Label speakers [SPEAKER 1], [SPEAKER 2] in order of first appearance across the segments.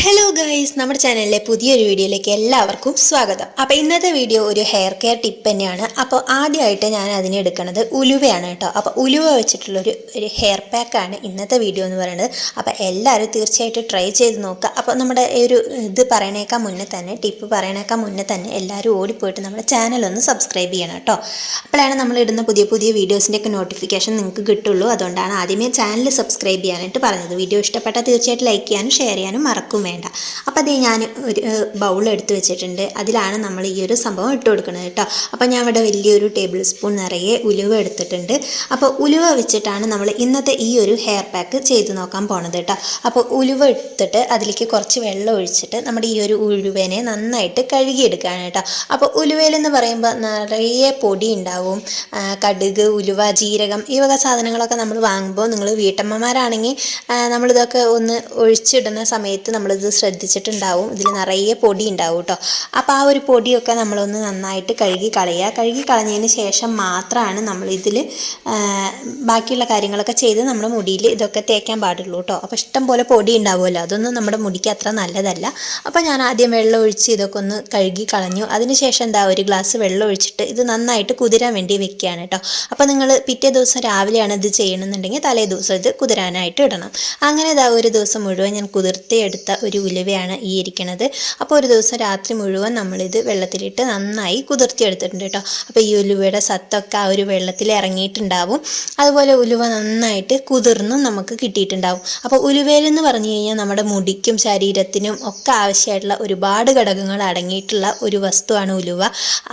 [SPEAKER 1] Hello guys, നമ്മുടെ ചാനലിലെ പുതിയൊരു വീഡിയോയിലേക്ക് എല്ലാവർക്കും സ്വാഗതം. അപ്പോൾ ഇന്നത്തെ വീഡിയോ ഒരു ഹെയർ കെയർ ടിപ്പ് തന്നെയാണ്. അപ്പോൾ ആദ്യമായിട്ട് ഞാൻ അതിന് എടുക്കുന്നത് ഉലുവയാണ് കേട്ടോ. അപ്പോൾ ഉലുവ വെച്ചിട്ടുള്ളൊരു ഹെയർ പാക്കാണ് ഇന്നത്തെ വീഡിയോ എന്ന് പറയുന്നത്. അപ്പോൾ എല്ലാവരും തീർച്ചയായിട്ടും ട്രൈ ചെയ്ത് നോക്കുക. അപ്പോൾ നമ്മുടെ ഒരു ടിപ്പ് പറയണേക്കാൾ മുന്നേ തന്നെ എല്ലാവരും ഓടിപ്പോയിട്ട് നമ്മുടെ ചാനലൊന്ന് സബ്സ്ക്രൈബ് ചെയ്യണം കേട്ടോ. അപ്പോഴാണ് നമ്മൾ ഇടുന്ന പുതിയ പുതിയ വീഡിയോസിൻ്റെയൊക്കെ നോട്ടിഫിക്കേഷൻ നിങ്ങൾക്ക് കിട്ടുള്ളൂ. അതുകൊണ്ടാണ് ആദ്യമേ ചാനൽ സബ്സ്ക്രൈബ് ചെയ്യാനായിട്ട് പറഞ്ഞത്. വീഡിയോ ഇഷ്ടപ്പെട്ടാൽ തീർച്ചയായിട്ടും ലൈക്ക് ചെയ്യാനും ഷെയർ ചെയ്യാനും മറക്കും വേണ്ട. അപ്പോൾ അതേ ഞാൻ ഒരു ബൗൾ എടുത്ത് വെച്ചിട്ടുണ്ട്. അതിലാണ് നമ്മൾ ഈ ഒരു സംഭവം ഇട്ട് കൊടുക്കുന്നത് കേട്ടോ. അപ്പോൾ ഞാൻ ഇവിടെ വലിയൊരു ടേബിൾ സ്പൂൺ നിറയെ ഉലുവ എടുത്തിട്ടുണ്ട്. അപ്പോൾ ഉലുവ വെച്ചിട്ടാണ് നമ്മൾ ഇന്നത്തെ ഈ ഒരു ഹെയർ പാക്ക് ചെയ്ത് നോക്കാൻ പോണത് കേട്ടോ. അപ്പോൾ ഉലുവ എടുത്തിട്ട് അതിലേക്ക് കുറച്ച് വെള്ളം ഒഴിച്ചിട്ട് നമ്മുടെ ഈ ഒരു ഉലുവേനെ നന്നായിട്ട് കഴുകിയെടുക്കുകയാണ് കേട്ടോ. അപ്പോൾ ഉലുവയിലെന്ന് പറയുമ്പോൾ നിറയെ പൊടി ഉണ്ടാവും. കടുക്, ഉലുവ, ജീരകം ഈ വക സാധനങ്ങളൊക്കെ നമ്മൾ വാങ്ങുമ്പോൾ നിങ്ങൾ വീട്ടമ്മമാരാണെങ്കിൽ നമ്മളിതൊക്കെ ഒന്ന് ഒഴിച്ചിടുന്ന സമയത്ത് നമ്മളിത് ശ്രദ്ധിച്ചിട്ടുണ്ടാവും. ഇതിൽ നിറയെ പൊടി ഉണ്ടാവും കേട്ടോ. അപ്പോൾ ആ ഒരു പൊടിയൊക്കെ നമ്മളൊന്ന് നന്നായിട്ട് കഴുകി കളഞ്ഞതിന് ശേഷം മാത്രമാണ് നമ്മളിതിൽ ബാക്കിയുള്ള കാര്യങ്ങളൊക്കെ ചെയ്ത് നമ്മുടെ മുടിയിൽ ഇതൊക്കെ തേക്കാൻ പാടുള്ളൂ കേട്ടോ. അപ്പോൾ ഇഷ്ടം പോലെ പൊടി ഉണ്ടാവുമല്ലോ, അതൊന്നും നമ്മുടെ മുടിക്ക് അത്ര നല്ലതല്ല. അപ്പോൾ ഞാൻ ആദ്യം വെള്ളം ഒഴിച്ച് ഇതൊക്കെ ഒന്ന് കഴുകി കളഞ്ഞു. അതിനുശേഷം ഒരു ഗ്ലാസ് വെള്ളം ഒഴിച്ചിട്ട് ഇത് നന്നായിട്ട് കുതിരാൻ വേണ്ടി വെക്കുകയാണ് കേട്ടോ. അപ്പോൾ നിങ്ങൾ പിറ്റേ ദിവസം രാവിലെയാണ് ഇത് ചെയ്യണമെന്നുണ്ടെങ്കിൽ തലേ ദിവസം ഇത് കുതിരാനായിട്ട് ഇടണം. അങ്ങനെ ഒരു ദിവസം മുഴുവൻ ഞാൻ കുതിർത്തിയെടുത്ത ഒരു ഉലുവയാണ് ഈ ഇരിക്കുന്നത്. അപ്പോൾ ഒരു ദിവസം രാത്രി മുഴുവൻ നമ്മളിത് വെള്ളത്തിലിട്ട് നന്നായി കുതിർത്തിയെടുത്തിട്ടുണ്ട് കേട്ടോ. അപ്പോൾ ഈ ഉലുവയുടെ സത്തൊക്കെ ആ ഒരു വെള്ളത്തിൽ ഇറങ്ങിയിട്ടുണ്ടാവും. അതുപോലെ ഉലുവ നന്നായിട്ട് കുതിർന്നും നമുക്ക് കിട്ടിയിട്ടുണ്ടാവും. അപ്പോൾ ഉലുവയിലെന്ന് പറഞ്ഞു കഴിഞ്ഞാൽ നമ്മുടെ മുടിക്കും ശരീരത്തിനും ഒക്കെ ആവശ്യമായിട്ടുള്ള ഒരുപാട് ഘടകങ്ങൾ അടങ്ങിയിട്ടുള്ള ഒരു വസ്തുവാണ് ഉലുവ.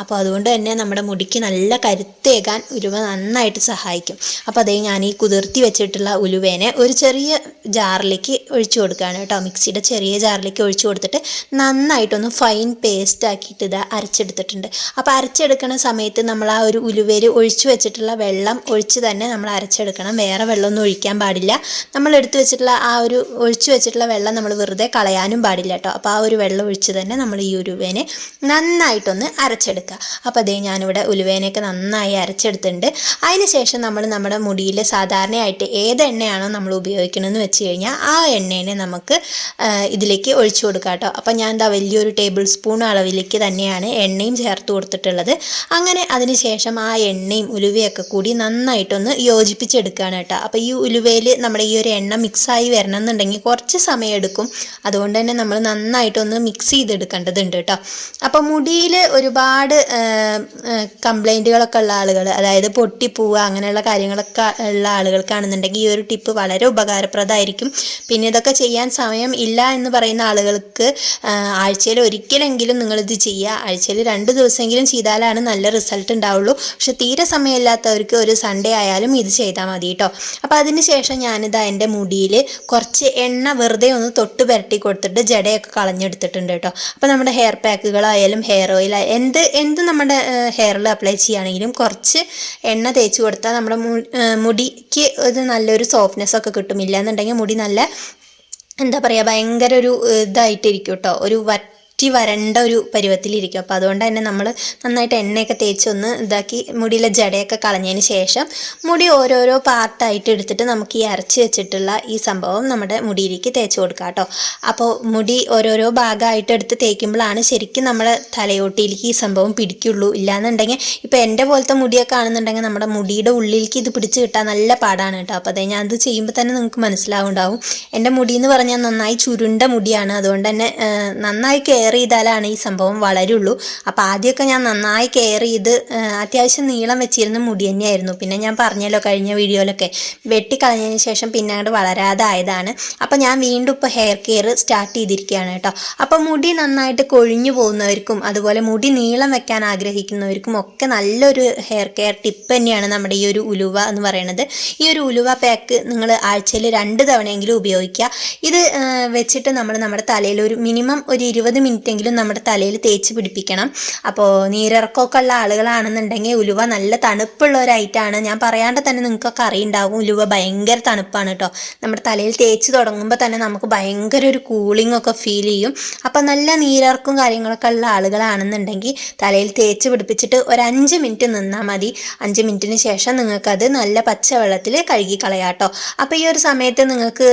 [SPEAKER 1] അപ്പോൾ അതുകൊണ്ട് തന്നെ നമ്മുടെ മുടിക്ക് നല്ല കരുത്തേകാൻ ഉലുവ നന്നായിട്ട് സഹായിക്കും. അപ്പോൾ അതേ ഞാൻ ഈ കുതിർത്തി വെച്ചിട്ടുള്ള ഉലുവേനെ ഒരു ചെറിയ ജാറിലേക്ക് ഒഴിച്ചു കൊടുക്കുകയാണ് കേട്ടോ. മിക്സിയുടെ ചെറിയ ജാറിലേക്ക് ഒഴിച്ചു കൊടുത്തിട്ട് നന്നായിട്ടൊന്ന് ഫൈൻ പേസ്റ്റ് ആക്കിയിട്ട് ഇത് അരച്ചെടുത്തിട്ടുണ്ട്. അപ്പോൾ അരച്ചെടുക്കുന്ന സമയത്ത് നമ്മൾ ആ ഒരു ഉലുവയിൽ ഒഴിച്ചു വെച്ചിട്ടുള്ള വെള്ളം ഒഴിച്ച് തന്നെ നമ്മൾ അരച്ചെടുക്കണം. വേറെ വെള്ളമൊന്നും ഒഴിക്കാൻ പാടില്ല. നമ്മൾ എടുത്തു വെച്ചിട്ടുള്ള ആ ഒരു ഒഴിച്ചു വെച്ചിട്ടുള്ള വെള്ളം നമ്മൾ വെറുതെ കളയാനും പാടില്ല കേട്ടോ. അപ്പോൾ ആ ഒരു വെള്ളം ഒഴിച്ച് തന്നെ നമ്മൾ ഈ ഉലുവേനെ നന്നായിട്ടൊന്ന് അരച്ചെടുക്കുക. അപ്പോൾ അതേ ഞാനിവിടെ ഉലുവേനെയൊക്കെ നന്നായി അരച്ചെടുത്തിട്ടുണ്ട്. അതിന് ശേഷം നമ്മൾ നമ്മുടെ മുടിയിൽ സാധാരണയായിട്ട് ഏത് എണ്ണയാണോ നമ്മൾ ഉപയോഗിക്കണമെന്ന് വെച്ച് കഴിഞ്ഞാൽ ആ എണ്ണേനെ നമുക്ക് ഇതിലേക്ക് ഒഴിച്ചു കൊടുക്കാം കേട്ടോ. അപ്പം ഞാൻ വലിയൊരു ടേബിൾ സ്പൂൺ അളവിലേക്ക് തന്നെയാണ് എണ്ണയും ചേർത്ത് കൊടുത്തിട്ടുള്ളത്. അങ്ങനെ അതിനുശേഷം ആ എണ്ണയും ഉലുവയൊക്കെ കൂടി നന്നായിട്ടൊന്ന് യോജിപ്പിച്ചെടുക്കുകയാണ് കേട്ടോ. അപ്പോൾ ഈ ഉലുവയിൽ നമ്മുടെ ഈ ഒരു എണ്ണ മിക്സായി വരണം എന്നുണ്ടെങ്കിൽ കുറച്ച് സമയം എടുക്കും. അതുകൊണ്ട് തന്നെ നമ്മൾ നന്നായിട്ടൊന്ന് മിക്സ് ചെയ്തെടുക്കേണ്ടതുണ്ട് കേട്ടോ. അപ്പോൾ മുടിയിൽ ഒരുപാട് കംപ്ലൈൻറ്റുകളൊക്കെ ഉള്ള ആളുകൾ, അതായത് പൊട്ടിപ്പോവുക അങ്ങനെയുള്ള കാര്യങ്ങളൊക്കെ ഉള്ള ആളുകൾക്കാണെന്നുണ്ടെങ്കിൽ ഈ ഒരു ടിപ്പ് വളരെ ഉപകാരപ്രദമായിരിക്കും. പിന്നെ ഇതൊക്കെ ചെയ്യാൻ സമയം ഇല്ല എന്ന് പറയുന്ന ആളുകൾക്ക് ആഴ്ചയിൽ ഒരിക്കലെങ്കിലും നിങ്ങളിത് ചെയ്യുക. ആഴ്ചയിൽ 2 ദിവസമെങ്കിലും ചെയ്താലാണ് നല്ല റിസൾട്ട് ഉണ്ടാവുള്ളൂ. പക്ഷെ തീരെ സമയമില്ലാത്തവർക്ക് ഒരു സൺഡേ ആയാലും ഇത് ചെയ്താൽ മതി കേട്ടോ. അപ്പോൾ അതിന് ശേഷം ഞാനിത് എൻ്റെ മുടിയിൽ കുറച്ച് എണ്ണ വെറുതെ ഒന്ന് തൊട്ട് പുരട്ടി കൊടുത്തിട്ട് ജടയൊക്കെ കളഞ്ഞെടുത്തിട്ടുണ്ട് കേട്ടോ. അപ്പോൾ നമ്മുടെ ഹെയർ പാക്കുകളായാലും ഹെയർ ഓയിൽ എന്ത് നമ്മുടെ ഹെയറിൽ അപ്ലൈ ചെയ്യുകയാണെങ്കിലും കുറച്ച് എണ്ണ തേച്ച് കൊടുത്താൽ നമ്മുടെ മുടിക്ക് ഒരു നല്ലൊരു സോഫ്റ്റ്നെസ് ഒക്കെ കിട്ടും. ഇല്ലാന്നുണ്ടെങ്കിൽ മുടി നല്ല എന്താ പറയുക, ഭയങ്കര ഒരു ഇതായിട്ടിരിക്കും കേട്ടോ, ഒരു വരണ്ട ഒരു പരുവത്തിലിരിക്കും. അപ്പോൾ അതുകൊണ്ട് തന്നെ നമ്മൾ നന്നായിട്ട് എണ്ണയൊക്കെ തേച്ചൊന്ന് ഇതാക്കി മുടിയിലെ ജടയൊക്കെ കളഞ്ഞതിന് ശേഷം മുടി ഓരോരോ പാർട്ടായിട്ട് എടുത്തിട്ട് നമുക്ക് ഈ അരച്ച് വെച്ചിട്ടുള്ള ഈ സംഭവം നമ്മുടെ മുടിയിലേക്ക് തേച്ച് കൊടുക്കാം കേട്ടോ. അപ്പോൾ മുടി ഓരോരോ ഭാഗമായിട്ട് എടുത്ത് തേക്കുമ്പോഴാണ് ശരിക്കും നമ്മുടെ തലയോട്ടിയിലേക്ക് ഈ സംഭവം പിടിക്കുള്ളൂ. ഇല്ലാന്നുണ്ടെങ്കിൽ ഇപ്പോൾ എൻ്റെ പോലത്തെ മുടിയൊക്കെ ആണെന്നുണ്ടെങ്കിൽ നമ്മുടെ മുടിയുടെ ഉള്ളിലേക്ക് ഇത് പിടിച്ച് കിട്ടാൻ നല്ല പാടാണ് കേട്ടോ. അപ്പോൾ അതേ ഞാൻ അത് ചെയ്യുമ്പോൾ തന്നെ നിങ്ങൾക്ക് മനസ്സിലാവുണ്ടാവും. എൻ്റെ മുടി എന്ന് പറഞ്ഞാൽ നന്നായി ചുരുണ്ട മുടിയാണ്. അതുകൊണ്ട് തന്നെ നന്നായി കെയർ ചെയ്താലാണ് ഈ സംഭവം വളരുള്ളൂ. അപ്പോൾ ആദ്യമൊക്കെ ഞാൻ നന്നായി കെയർ ചെയ്ത് അത്യാവശ്യം നീളം വെച്ചിരുന്ന മുടി തന്നെയായിരുന്നു. പിന്നെ ഞാൻ പറഞ്ഞല്ലോ കഴിഞ്ഞ വീഡിയോയിലൊക്കെ വെട്ടിക്കളഞ്ഞതിന് ശേഷം പിന്നെ അങ്ങോട്ട് വളരാതായതാണ്. അപ്പോൾ ഞാൻ വീണ്ടും ഇപ്പോൾ ഹെയർ കെയർ സ്റ്റാർട്ട് ചെയ്തിരിക്കുകയാണ് കേട്ടോ. അപ്പോൾ മുടി നന്നായിട്ട് കൊഴിഞ്ഞു പോകുന്നവർക്കും അതുപോലെ മുടി നീളം വെക്കാൻ ആഗ്രഹിക്കുന്നവർക്കും ഒക്കെ നല്ലൊരു ഹെയർ കെയർ ടിപ്പ് തന്നെയാണ് നമ്മുടെ ഈ ഒരു ഉലുവ എന്ന് പറയുന്നത്. ഈ ഒരു ഉലുവ പാക്ക് നിങ്ങൾ ആഴ്ചയിൽ 2 തവണയെങ്കിലും ഉപയോഗിക്കുക. ഇത് വെച്ചിട്ട് നമ്മുടെ തലയിൽ ഒരു മിനിമം ഒരു 20 മിനിറ്റ് മിനിറ്റെങ്കിലും നമ്മുടെ തലയിൽ തേച്ച് പിടിപ്പിക്കണം. അപ്പോൾ നീരിറക്കമൊക്കെ ഉള്ള ആളുകളാണെന്നുണ്ടെങ്കിൽ ഉലുവ നല്ല തണുപ്പുള്ള ഒരു ഐറ്റമാണ്. ഞാൻ പറയാണ്ട് തന്നെ നിങ്ങൾക്കൊക്കെ അറിയുണ്ടാവും, ഉലുവ ഭയങ്കര തണുപ്പാണ് കേട്ടോ. നമ്മുടെ തലയിൽ തേച്ച് തുടങ്ങുമ്പോൾ തന്നെ നമുക്ക് ഭയങ്കര ഒരു കൂളിംഗ് ഒക്കെ ഫീൽ ചെയ്യും. അപ്പം നല്ല നീരിറക്കും കാര്യങ്ങളൊക്കെ ഉള്ള ആളുകളാണെന്നുണ്ടെങ്കിൽ തലയിൽ തേച്ച് പിടിപ്പിച്ചിട്ട് ഒരു 5 മിനിറ്റ് നിന്നാൽ മതി. 5 മിനിറ്റിന് ശേഷം നിങ്ങൾക്കത് നല്ല പച്ചവെള്ളത്തിൽ കഴുകി കളയാം കേട്ടോ. അപ്പോൾ ഈ ഒരു സമയത്ത് നിങ്ങൾക്ക്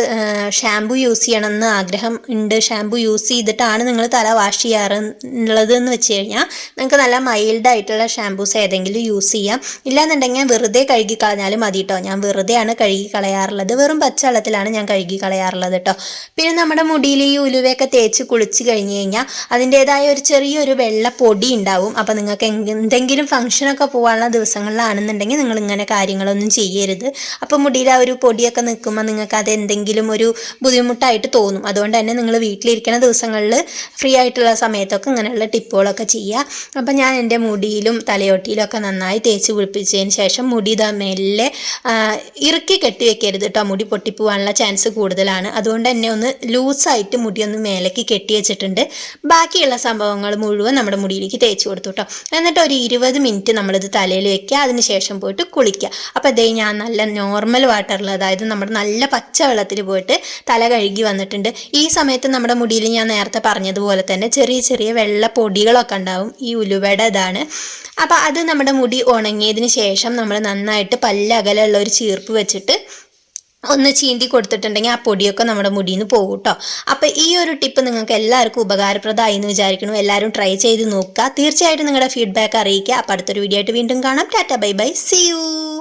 [SPEAKER 1] ഷാമ്പു യൂസ് ചെയ്യണമെന്ന് ആഗ്രഹം ഉണ്ട്, ഷാമ്പു യൂസ് ചെയ്തിട്ടാണ് നിങ്ങൾ തല വാഷ് ചെയ്യാറുള്ളത് എന്ന് വെച്ച് കഴിഞ്ഞാൽ നിങ്ങൾക്ക് നല്ല മൈൽഡ് ആയിട്ടുള്ള ഷാമ്പൂസ് ഏതെങ്കിലും യൂസ് ചെയ്യാം. ഇല്ലാന്നുണ്ടെങ്കിൽ വെറുതെ കഴുകി കളഞ്ഞാലും മതി കേട്ടോ. ഞാൻ വെറുതെയാണ് കഴുകി കളയാറുള്ളത്, വെറും പച്ചവെള്ളത്തിലാണ് ഞാൻ കഴുകി കളയാറുള്ളത് കേട്ടോ. പിന്നെ നമ്മുടെ മുടിയിൽ ഈ ഉലുവയൊക്കെ തേച്ച് കുളിച്ച് കഴിഞ്ഞ് കഴിഞ്ഞാൽ അതിൻ്റേതായ ഒരു ചെറിയൊരു വെള്ള പൊടി ഉണ്ടാവും. അപ്പോൾ നിങ്ങൾക്ക് എന്തെങ്കിലും ഫംഗ്ഷനൊക്കെ പോകാനുള്ള ദിവസങ്ങളിലാണെന്നുണ്ടെങ്കിൽ നിങ്ങൾ ഇങ്ങനെ കാര്യങ്ങളൊന്നും ചെയ്യരുത്. അപ്പോൾ മുടിയിൽ ആ ഒരു പൊടിയൊക്കെ നിൽക്കുമ്പോൾ നിങ്ങൾക്ക് അത് എന്തെങ്കിലും ഒരു ബുദ്ധിമുട്ടായിട്ട് തോന്നും. അതുകൊണ്ട് തന്നെ നിങ്ങൾ വീട്ടിലിരിക്കുന്ന ദിവസങ്ങളിൽ ഫ്രീ ആയിട്ടുള്ള സമയത്തൊക്കെ ഇങ്ങനെയുള്ള ടിപ്പുകളൊക്കെ ചെയ്യുക. അപ്പം ഞാൻ എൻ്റെ മുടിയിലും തലയോട്ടിയിലും ഒക്കെ നന്നായി തേച്ച് പിടിപ്പിച്ചതിന് ശേഷം മുടി മെല്ലെ ഇറുക്കി കെട്ടി വെക്കരുത് കേട്ടോ. മുടി പൊട്ടിപ്പോവാനുള്ള ചാൻസ് കൂടുതലാണ്. അതുകൊണ്ട് തന്നെ ഒന്ന് ലൂസായിട്ട് മുടി ഒന്ന് മേലേക്ക് കെട്ടി വെച്ചിട്ടുണ്ട്. ബാക്കിയുള്ള സംഭവങ്ങൾ മുഴുവൻ നമ്മുടെ മുടിയിലേക്ക് തേച്ച് കൊടുത്തു കേട്ടോ. എന്നിട്ട് ഒരു 20 മിനിറ്റ് നമ്മളിത് തലയിൽ വെക്കുക. അതിന് ശേഷം പോയിട്ട് കുളിക്കുക. അപ്പോൾ അതേ ഞാൻ നല്ല നോർമൽ വാട്ടറിൽ, അതായത് നമ്മുടെ നല്ല പച്ചവെള്ളത്തിൽ പോയിട്ട് തല കഴുകി വന്നിട്ടുണ്ട്. ഈ സമയത്ത് നമ്മുടെ മുടിയിൽ ഞാൻ നേരത്തെ പറഞ്ഞതുപോലെ തന്നെ ചെറിയ ചെറിയ വെള്ള പൊടികളൊക്കെ ഉണ്ടാവും. ഈ ഉലുവയുടെ ഇതാണ്. അപ്പോൾ അത് നമ്മുടെ മുടി ഉണങ്ങിയതിന് ശേഷം നമ്മൾ നന്നായിട്ട് പല്ലകലുള്ള ഒരു ചീർപ്പ് വെച്ചിട്ട് ഒന്ന് ചീന്തി കൊടുത്തിട്ടുണ്ടെങ്കിൽ ആ പൊടിയൊക്കെ നമ്മുടെ മുടിയിൽ നിന്ന് പോകും കേട്ടോ. അപ്പോൾ ഈ ഒരു ടിപ്പ് നിങ്ങൾക്ക് എല്ലാവർക്കും ഉപകാരപ്രദമായി എന്ന് വിചാരിക്കുന്നു. എല്ലാവരും ട്രൈ ചെയ്ത് നോക്കുക. തീർച്ചയായിട്ടും നിങ്ങളുടെ ഫീഡ്ബാക്ക് അറിയിക്കുക. അപ്പോൾ അടുത്തൊരു വീഡിയോ ആയിട്ട് വീണ്ടും കാണാം. Tata bye bye, see U.